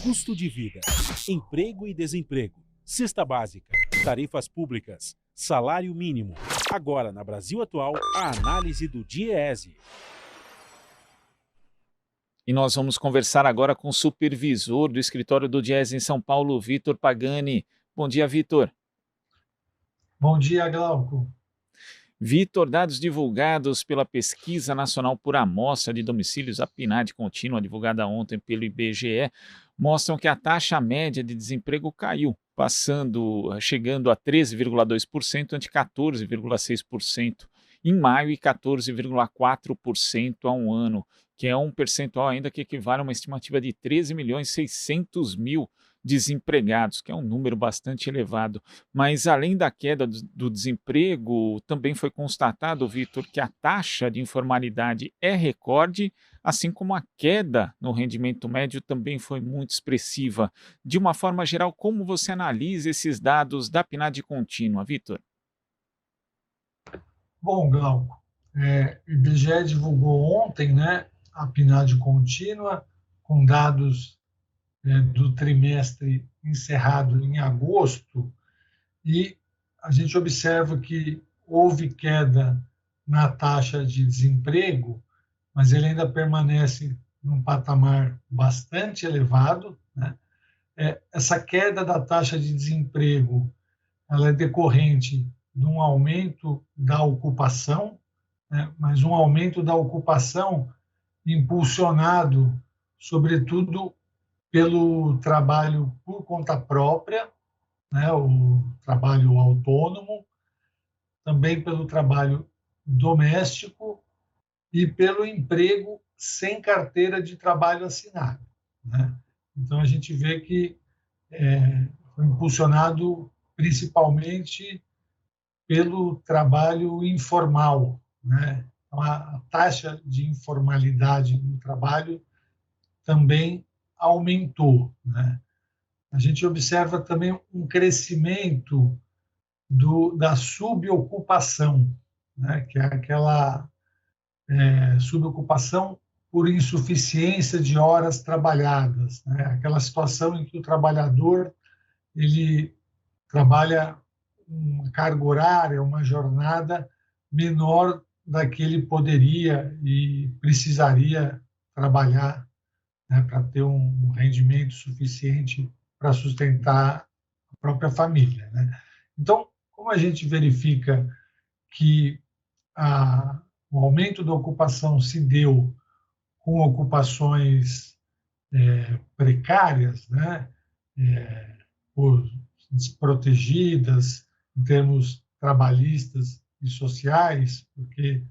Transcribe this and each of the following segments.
custo de vida, emprego e desemprego, cesta básica, tarifas públicas, salário mínimo. Agora, na Brasil Atual, a análise do DIEESE. E nós vamos conversar agora com o supervisor do escritório do DIEESE em São Paulo, Vitor Pagani. Bom dia, Vitor. Bom dia, Glauco. Vitor, dados divulgados pela Pesquisa Nacional por Amostra de Domicílios, a PNAD contínua, divulgada ontem pelo IBGE, mostram que a taxa média de desemprego caiu, chegando a 13,2% ante 14,6% em maio e 14,4% há um ano, que é um percentual ainda que equivale a uma estimativa de 13.600.000 desempregados, que é um número bastante elevado. Mas além da queda do desemprego, também foi constatado, Vitor, que a taxa de informalidade é recorde, assim como a queda no rendimento médio também foi muito expressiva. De uma forma geral, como você analisa esses dados da PNAD contínua, Vitor? Bom, Glauco, o IBGE divulgou ontem, a PNAD contínua, com dados do trimestre encerrado em agosto, e a gente observa que houve queda na taxa de desemprego, mas ele ainda permanece num patamar bastante elevado. Essa queda da taxa de desemprego ela é decorrente de um aumento da ocupação, mas um aumento da ocupação impulsionado, sobretudo, pelo trabalho por conta própria, o trabalho autônomo, também pelo trabalho doméstico e pelo emprego sem carteira de trabalho assinado. Então, a gente vê que foi impulsionado principalmente pelo trabalho informal. Então, a taxa de informalidade no trabalho também aumentou. A gente observa também um crescimento da subocupação, que é aquela subocupação por insuficiência de horas trabalhadas, aquela situação em que o trabalhador ele trabalha uma carga horária, uma jornada menor da que ele poderia e precisaria trabalhar para ter um rendimento suficiente para sustentar a própria família. Então, como a gente verifica que o aumento da ocupação se deu com ocupações precárias, ou desprotegidas em termos trabalhistas e sociais, porque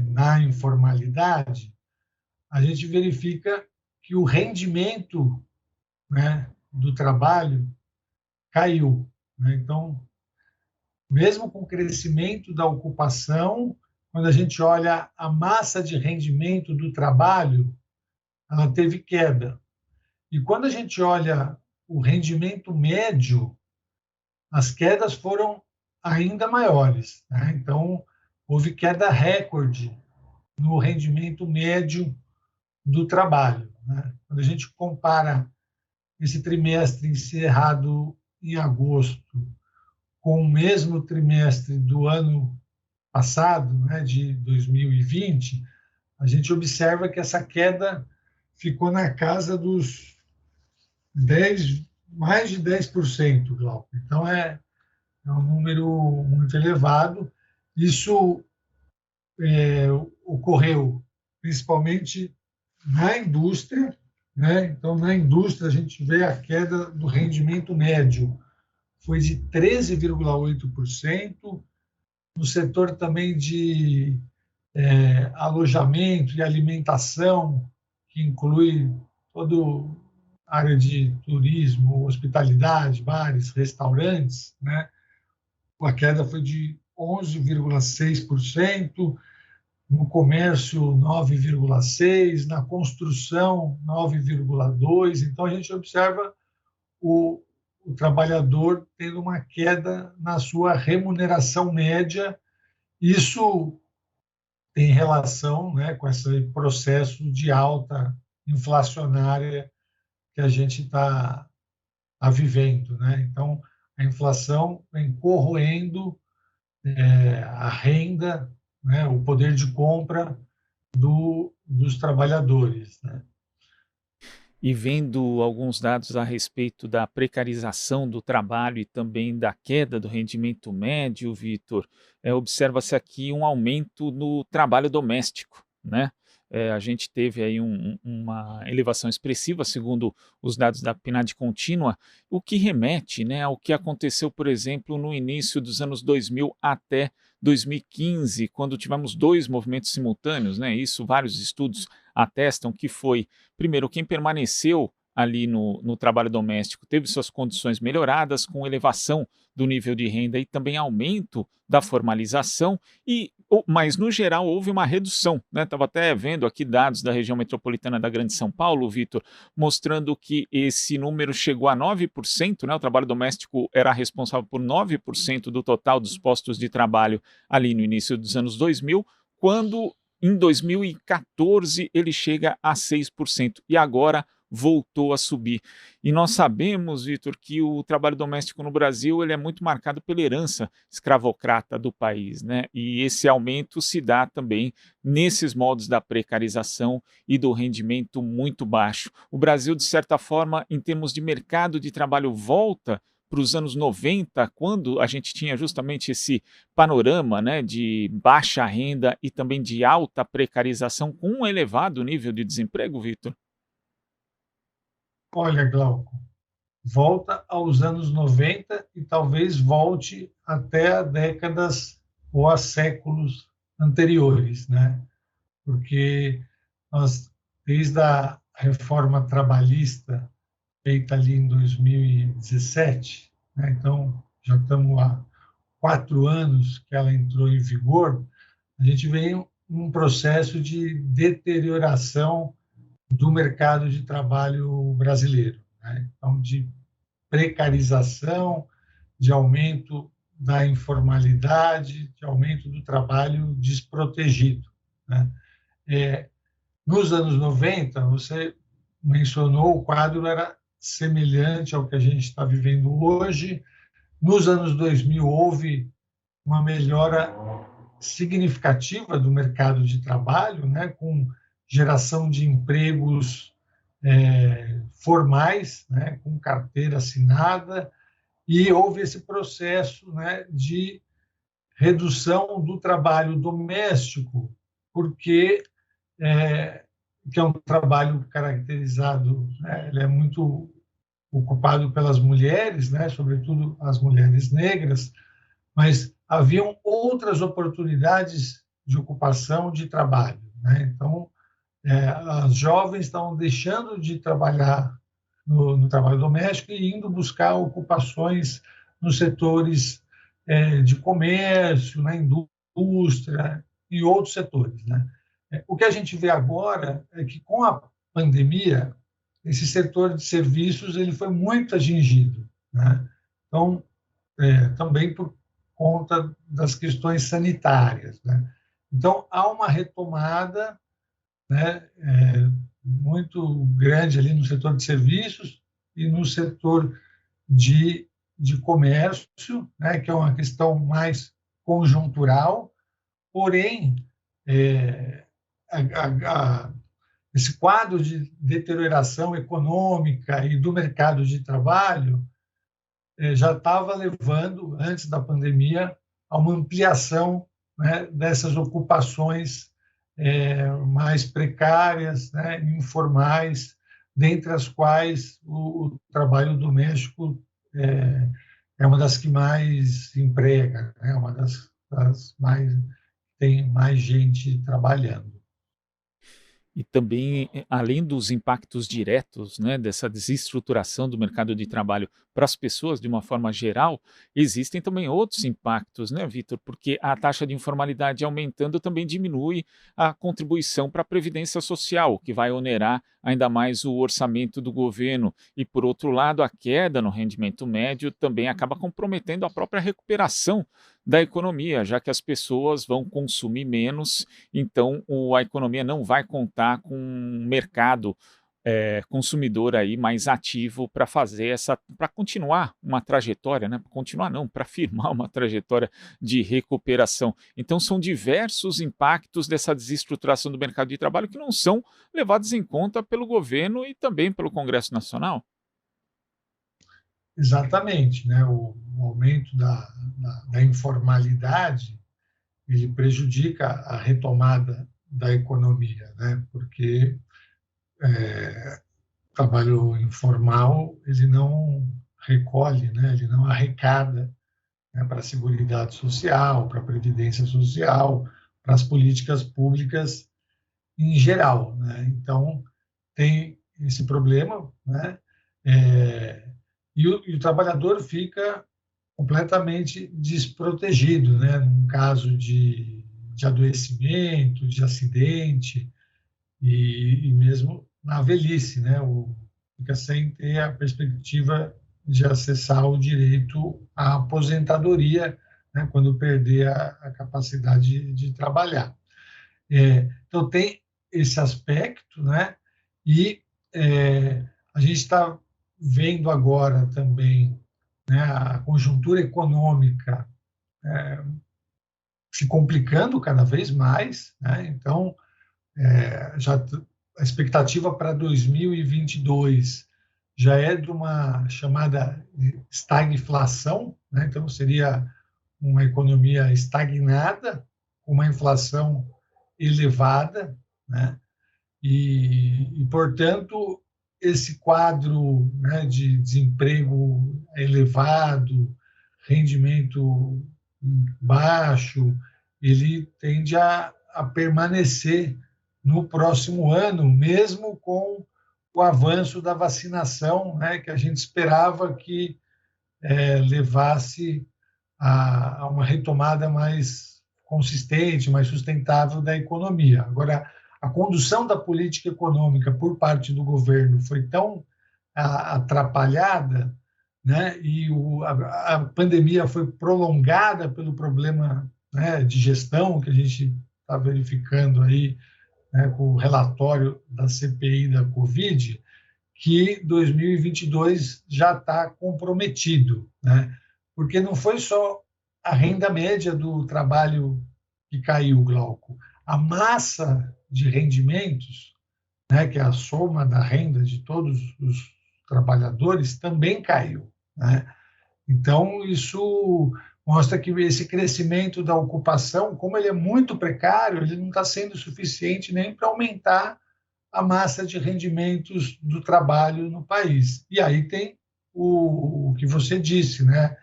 na informalidade, a gente verifica que o rendimento do trabalho caiu. Então, mesmo com o crescimento da ocupação, quando a gente olha a massa de rendimento do trabalho, ela teve queda. E quando a gente olha o rendimento médio, as quedas foram ainda maiores. Então, houve queda recorde no rendimento médio do trabalho. Quando a gente compara esse trimestre encerrado em agosto com o mesmo trimestre do ano passado, de 2020, a gente observa que essa queda ficou na casa dos mais de 10%, Glauco. Então, é um número muito elevado. Isso ocorreu principalmente na indústria. Então, na indústria, a gente vê a queda do rendimento médio, foi de 13,8%. No setor também de alojamento e alimentação, que inclui toda a área de turismo, hospitalidade, bares, restaurantes, a queda foi de 11,6%, no comércio 9,6%, na construção 9,2%. Então, a gente observa o trabalhador tendo uma queda na sua remuneração média. Isso tem relação com esse processo de alta inflacionária que a gente está vivendo, né? Então, a inflação vem corroendo a renda, né, o poder de compra dos trabalhadores, né? E vendo alguns dados a respeito da precarização do trabalho e também da queda do rendimento médio, Vitor, observa-se aqui um aumento no trabalho doméstico, né? A gente teve aí uma elevação expressiva, segundo os dados da PNAD contínua, o que remete, né, ao que aconteceu, por exemplo, no início dos anos 2000 até 2015, quando tivemos dois movimentos simultâneos, né? Isso vários estudos atestam que foi, primeiro, quem permaneceu ali no trabalho doméstico teve suas condições melhoradas, com elevação do nível de renda e também aumento da formalização, mas no geral houve uma redução, né? Estava até vendo aqui dados da região metropolitana da Grande São Paulo, Vitor, mostrando que esse número chegou a 9%, né? O trabalho doméstico era responsável por 9% do total dos postos de trabalho ali no início dos anos 2000, quando em 2014 ele chega a 6% e agora voltou a subir. E nós sabemos, Vitor, que o trabalho doméstico no Brasil ele é muito marcado pela herança escravocrata do país, né? E esse aumento se dá também nesses modos da precarização e do rendimento muito baixo. O Brasil, de certa forma, em termos de mercado de trabalho, volta para os anos 90, quando a gente tinha justamente esse panorama, né, de baixa renda e também de alta precarização com um elevado nível de desemprego, Vitor? Olha, Glauco, volta aos anos 90 e talvez volte até a décadas ou a séculos anteriores, né? Porque nós, desde a reforma trabalhista feita ali em 2017, né? Então já estamos há 4 anos que ela entrou em vigor, a gente vem um processo de deterioração do mercado de trabalho brasileiro, né? Então, de precarização, de aumento da informalidade, de aumento do trabalho desprotegido, né? Nos anos 90, você mencionou, o quadro era semelhante ao que a gente está vivendo hoje. Nos anos 2000, houve uma melhora significativa do mercado de trabalho, né, com geração de empregos formais, né, com carteira assinada, e houve esse processo, né, de redução do trabalho doméstico, porque que é um trabalho caracterizado, né, ele é muito ocupado pelas mulheres, né, sobretudo as mulheres negras, mas haviam outras oportunidades de ocupação de trabalho, né? Então, as jovens estavam deixando de trabalhar no trabalho doméstico e indo buscar ocupações nos setores de comércio, na indústria e outros setores, né? O que a gente vê agora é que, com a pandemia, esse setor de serviços ele foi muito atingido, né? Então, também por conta das questões sanitárias, né? Então, há uma retomada, né, muito grande ali no setor de serviços e no setor de comércio, né, que é uma questão mais conjuntural, porém, esse quadro de deterioração econômica e do mercado de trabalho já estava levando, antes da pandemia, a uma ampliação, né, dessas ocupações mais precárias, né, informais, dentre as quais o trabalho doméstico é uma das que mais emprega, né, uma das mais tem mais gente trabalhando. E também, além dos impactos diretos, né, dessa desestruturação do mercado de trabalho para as pessoas de uma forma geral, existem também outros impactos, né, Vitor? Porque a taxa de informalidade aumentando também diminui a contribuição para a Previdência Social, o que vai onerar ainda mais o orçamento do governo. E, por outro lado, a queda no rendimento médio também acaba comprometendo a própria recuperação da economia, já que as pessoas vão consumir menos, então a economia não vai contar com um mercado consumidor aí mais ativo para para continuar uma trajetória, né? Continuar não, para firmar uma trajetória de recuperação. Então são diversos impactos dessa desestruturação do mercado de trabalho que não são levados em conta pelo governo e também pelo Congresso Nacional. Exatamente, né? O aumento da informalidade ele prejudica a retomada da economia, né? Porque o trabalho informal ele não recolhe, né? Ele não arrecada, né, para a Seguridade Social, para a Previdência Social, para as políticas públicas em geral, né? Então tem esse problema, né? E o trabalhador fica completamente desprotegido, né? Num caso de adoecimento, de acidente e mesmo na velhice, né? Fica sem ter a perspectiva de acessar o direito à aposentadoria, né? Quando perder a capacidade de trabalhar. Então tem esse aspecto, né? E a gente está vendo agora também, né, a conjuntura econômica se complicando cada vez mais, né? Então a expectativa para 2022 já é de uma chamada estagflação, né? Então seria uma economia estagnada, com uma inflação elevada, né? Portanto, esse quadro, né, de desemprego elevado, rendimento baixo, ele tende a permanecer no próximo ano, mesmo com o avanço da vacinação, né, que a gente esperava que levasse a uma retomada mais consistente, mais sustentável da economia. Agora, a condução da política econômica por parte do governo foi tão atrapalhada, né, e a pandemia foi prolongada pelo problema, né, de gestão que a gente está verificando aí, né, com o relatório da CPI da Covid, que 2022 já está comprometido, né? Porque não foi só a renda média do trabalho que caiu, Glauco. A massa de rendimentos, né, que é a soma da renda de todos os trabalhadores, também caiu, né? Então, isso mostra que esse crescimento da ocupação, como ele é muito precário, ele não está sendo suficiente nem para aumentar a massa de rendimentos do trabalho no país. E aí tem o que você disse, né?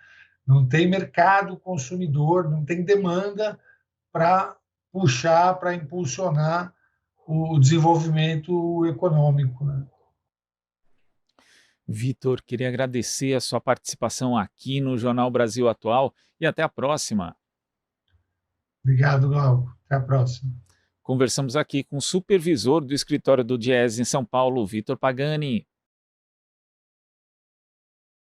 Não tem mercado consumidor, não tem demanda para puxar, para impulsionar o desenvolvimento econômico, né? Vitor, queria agradecer a sua participação aqui no Jornal Brasil Atual e até a próxima. Obrigado, Glauco. Até a próxima. Conversamos aqui com o supervisor do escritório do Diese em São Paulo, Vitor Pagani.